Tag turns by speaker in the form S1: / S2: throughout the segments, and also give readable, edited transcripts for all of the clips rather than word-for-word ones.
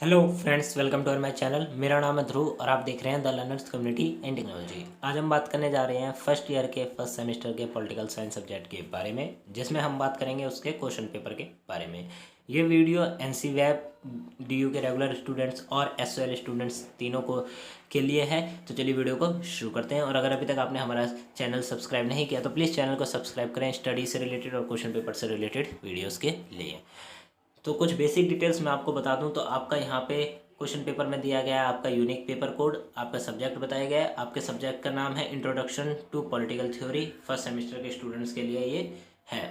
S1: Hello friends, welcome to my channel. मेरा नाम है ध्रुव और आप देख रहे हैं the learners community and technology. आज हम बात करने जा रहे हैं फर्स्ट ईयर के फर्स्ट सेमेस्टर के पॉलिटिकल साइंस सब्जेक्ट के बारे में, जिसमें हम बात करेंगे उसके क्वेश्चन पेपर के बारे में। ये वीडियो एनसी वेब, डीयू के रेगुलर स्टूडेंट्स और एसओएल स्टूडेंट्स तीनों को के लिए है। तो चलिए वीडियो को शुरू करते हैं। और अगर अभी तक आपने हमारा चैनल सब्सक्राइब नहीं किया तो प्लीज़ चैनल को सब्सक्राइब करें स्टडी से रिलेटेड और क्वेश्चन पेपर से रिलेटेड वीडियोज़ के लिए। तो कुछ बेसिक डिटेल्स मैं आपको बता दूं तो आपका यहाँ पे क्वेश्चन पेपर में दिया गया है आपका यूनिक पेपर कोड, आपका सब्जेक्ट बताया गया है, आपके सब्जेक्ट का नाम है introduction to political theory. First semester के स्टूडेंट्स के लिए ये है।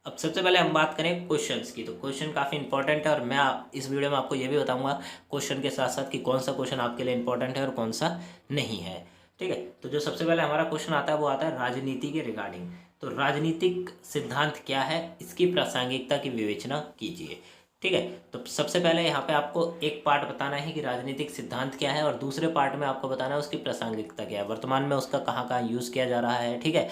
S1: अब सबसे पहले हम बात करें क्वेश्चंस की, तो क्वेश्चन काफ़ी इंपॉर्टेंट है और मैं इस वीडियो में आपको ये भी बताऊंगा क्वेश्चन के साथ साथ कि कौन सा क्वेश्चन आपके लिए इंपॉर्टेंट है और कौन सा नहीं है। ठीक है, तो जो सबसे पहले हमारा क्वेश्चन आता है वो आता है राजनीति के रिगार्डिंग। तो राजनीतिक सिद्धांत क्या है, इसकी प्रासंगिकता की विवेचना कीजिए। ठीक है, तो सबसे पहले यहाँ पे आपको एक पार्ट बताना है कि राजनीतिक सिद्धांत क्या है और दूसरे पार्ट में आपको बताना है उसकी प्रासंगिकता क्या है, वर्तमान में उसका कहाँ कहाँ यूज़ किया जा रहा है। ठीक है,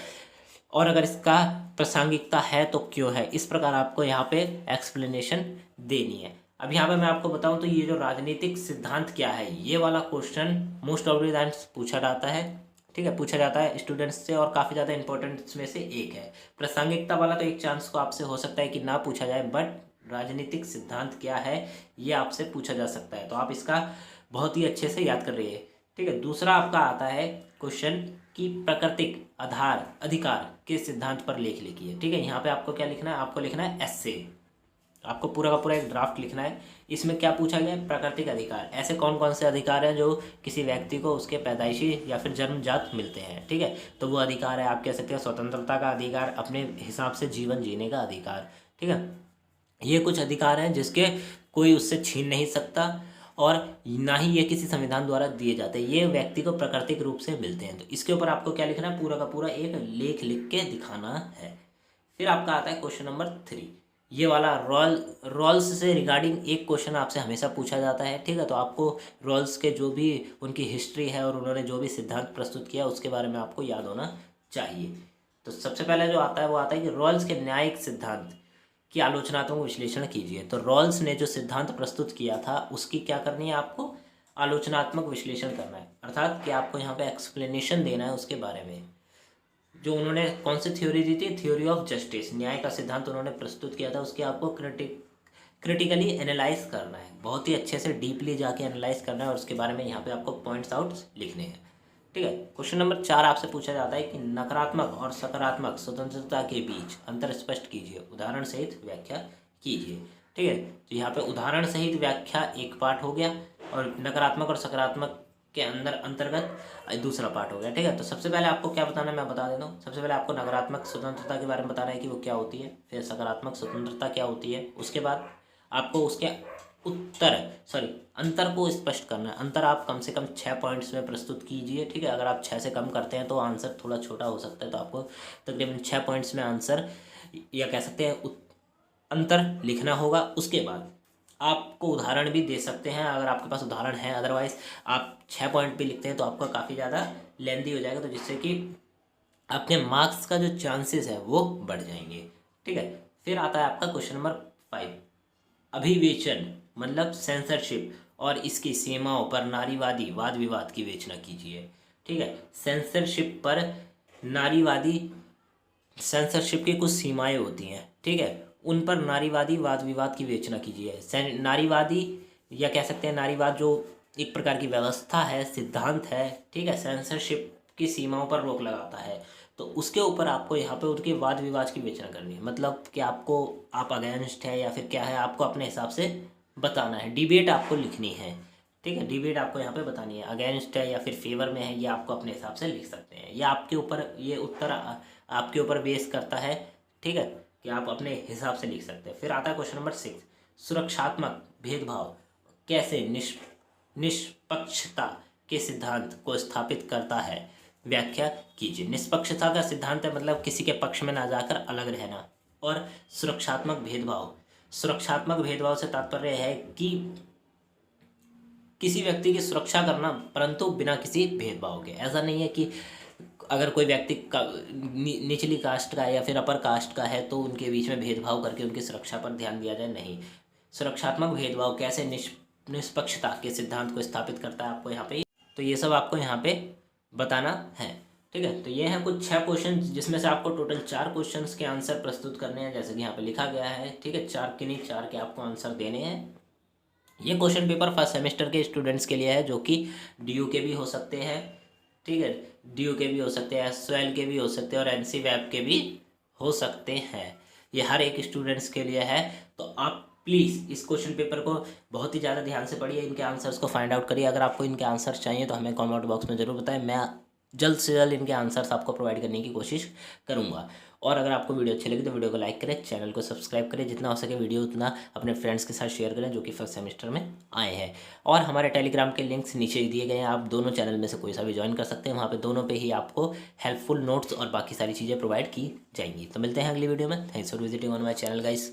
S1: और अगर इसका प्रासंगिकता है तो क्यों है, इस प्रकार आपको यहाँ पे एक्सप्लेनेशन देनी है। अब यहाँ पे मैं आपको बताऊँ तो ये जो राजनीतिक सिद्धांत क्या है, ये वाला question most of the times पूछा जाता है। ठीक है, पूछा जाता है स्टूडेंट्स से और काफ़ी ज़्यादा इंपॉर्टेंट में से एक है। प्रासंगिकता वाला तो एक चांस को आपसे हो सकता है कि ना पूछा जाए, बट राजनीतिक सिद्धांत क्या है ये आपसे पूछा जा सकता है, तो आप इसका बहुत ही अच्छे से याद कर रहिए। ठीक है, दूसरा आपका आता है क्वेश्चन कि प्राकृतिक आधार अधिकार के सिद्धांत पर लेख लिखिए। ठीक है, यहाँ पे आपको क्या लिखना है, आपको लिखना है एस्से। आपको पूरा का पूरा एक ड्राफ्ट लिखना है। इसमें क्या पूछा गया है, प्राकृतिक अधिकार, ऐसे कौन कौन से अधिकार हैं जो किसी व्यक्ति को उसके पैदाइशी या फिर जन्मजात मिलते हैं। ठीक है, तो वो अधिकार है, आप कह सकते हैं स्वतंत्रता का अधिकार, अपने हिसाब से जीवन जीने का अधिकार। ठीक है, ये कुछ अधिकार हैं जिसके कोई उससे छीन नहीं सकता और ना ही ये किसी संविधान द्वारा दिए जाते हैं, ये व्यक्ति को प्राकृतिक रूप से मिलते हैं। तो इसके ऊपर आपको क्या लिखना है, पूरा का पूरा एक लेख लिख के दिखाना है। फिर आपका आता है क्वेश्चन नंबर 3। ये वाला रॉल्स से रिगार्डिंग एक क्वेश्चन आपसे हमेशा पूछा जाता है। ठीक है, तो आपको रॉल्स के जो भी उनकी हिस्ट्री है और उन्होंने जो भी सिद्धांत प्रस्तुत किया उसके बारे में आपको याद होना चाहिए। तो सबसे पहले जो आता है वो आता है कि रॉल्स के न्यायिक सिद्धांत की आलोचनात्मक विश्लेषण कीजिए। तो रॉल्स ने जो सिद्धांत प्रस्तुत किया था उसकी क्या करनी है, आपको आलोचनात्मक विश्लेषण करना है, अर्थात कि आपको यहाँ पे एक्सप्लेनेशन देना है उसके बारे में। जो उन्होंने कौन सी थ्योरी दी थी, थ्योरी ऑफ जस्टिस, न्याय का सिद्धांत उन्होंने प्रस्तुत किया था, उसकी आपको क्रिटिकली एनालाइज करना है, बहुत ही अच्छे से डीपली जाके एनालाइज करना है और उसके बारे में यहाँ पे आपको पॉइंट्स आउट लिखने हैं। ठीक है, क्वेश्चन नंबर 4 आपसे पूछा जाता है कि नकारात्मक और सकारात्मक स्वतंत्रता के बीच अंतर स्पष्ट कीजिए, उदाहरण सहित व्याख्या कीजिए। ठीक है, तो यहाँ पे उदाहरण सहित व्याख्या एक पार्ट हो गया और नकारात्मक और सकारात्मक के अंदर अंतर्गत दूसरा पार्ट हो गया। ठीक है, तो सबसे पहले आपको क्या बताना है मैं बता देता हूँ। सबसे पहले आपको नकारात्मक स्वतंत्रता के बारे में बताना है कि वो क्या होती है, फिर सकारात्मक स्वतंत्रता क्या होती है, उसके बाद आपको उसके अंतर को स्पष्ट करना है। अंतर आप कम से कम 6 पॉइंट्स में प्रस्तुत कीजिए। ठीक है, अगर आप 6 से कम करते हैं तो आंसर थोड़ा छोटा हो सकता है, तो आपको तकरीबन 6 पॉइंट्स में आंसर या कह सकते हैं अंतर लिखना होगा। उसके बाद आपको उदाहरण भी दे सकते हैं अगर आपके पास उदाहरण है, अदरवाइज आप 6 पॉइंट भी लिखते हैं तो आपका काफ़ी ज़्यादा लेंदी हो जाएगा, तो जिससे कि आपके मार्क्स का जो चांसेस है वो बढ़ जाएंगे। ठीक है, फिर आता है आपका क्वेश्चन नंबर 5। अभिवेचन मतलब सेंसरशिप और इसकी सीमाओं पर नारीवादी वाद विवाद की विवेचना कीजिए। ठीक है, सेंसरशिप पर नारीवादी सेंसरशिप की कुछ सीमाएं होती हैं। ठीक है, उन पर नारीवादी वाद विवाद की विवेचना कीजिए। नारीवादी या कह सकते हैं नारीवाद जो एक प्रकार की व्यवस्था है, सिद्धांत है। ठीक है, सेंसरशिप की सीमाओं पर रोक लगाता है, तो उसके ऊपर आपको यहाँ पे उनके वाद विवाद की विवेचना करनी है। मतलब कि आपको आप अगेंस्ट है या फिर क्या है, आपको अपने हिसाब से बताना है। डिबेट आपको लिखनी है। ठीक है, डिबेट आपको यहाँ पे बतानी है, अगेंस्ट है या फिर फेवर में है, ये आपको अपने हिसाब से लिख सकते हैं। या आपके ऊपर ये उत्तर आपके ऊपर बेस करता है। ठीक है, कि आप अपने हिसाब से लिख सकते हैं। फिर आता है क्वेश्चन नंबर 6। सुरक्षात्मक भेदभाव कैसे निष्पक्षता के सिद्धांत को स्थापित करता है, व्याख्या कीजिए। निष्पक्षता का सिद्धांत है मतलब किसी के पक्ष में ना जाकर अलग रहना। और सुरक्षात्मक भेदभाव से तात्पर्य है कि किसी व्यक्ति की सुरक्षा करना परंतु बिना किसी भेदभाव के। ऐसा नहीं है कि अगर कोई व्यक्ति निचली कास्ट का है या फिर अपर कास्ट का है तो उनके बीच में भेदभाव करके उनकी सुरक्षा पर ध्यान दिया जाए, नहीं। सुरक्षात्मक भेदभाव कैसे निष्पक्षता के सिद्धांत को स्थापित करता है आपको यहाँ पे। तो ये सब आपको यहाँ पे बताना है, ठीक है। तो ये हैं कुछ 6 क्वेश्चन, जिसमें से आपको टोटल 4 क्वेश्चंस के आंसर प्रस्तुत करने हैं, जैसे कि यहाँ पे लिखा गया है, ठीक है। 4 के नहीं 4 के आपको आंसर देने हैं। ये क्वेश्चन पेपर फर्स्ट सेमेस्टर के स्टूडेंट्स के लिए है, जो कि DU के भी हो सकते हैं, ठीक है। DU के भी हो सकते हैं, SOL के भी हो सकते हैं और NC वैब के भी हो सकते हैं। ये हर एक स्टूडेंट्स के लिए है। तो आप प्लीज़ इस क्वेश्चन पेपर को बहुत ही ज़्यादा ध्यान से पढ़िए, इनके आंसर्स को फाइंड आउट करिए। अगर आपको इनके आंसर्स चाहिए तो हमें कमेंट बॉक्स में ज़रूर बताएं, मैं जल्द से जल्द इनके आंसर्स आपको प्रोवाइड करने की कोशिश करूँगा। और अगर आपको वीडियो अच्छी लगी तो वीडियो को लाइक करें, चैनल को सब्सक्राइब करें, जितना हो सके वीडियो उतना अपने फ्रेंड्स के साथ शेयर करें जो कि फर्स्ट सेमेस्टर में आए हैं। और हमारे टेलीग्राम के लिंक्स नीचे दिए गए हैं, आप दोनों चैनल में से कोई सा भी ज्वाइन कर सकते हैं। वहाँ पे दोनों पे ही आपको हेल्पफुल नोट्स और बाकी सारी चीज़ें प्रोवाइड की जाएंगी। तो मिलते हैं अगली वीडियो में। Thanks for visiting on my channel guys.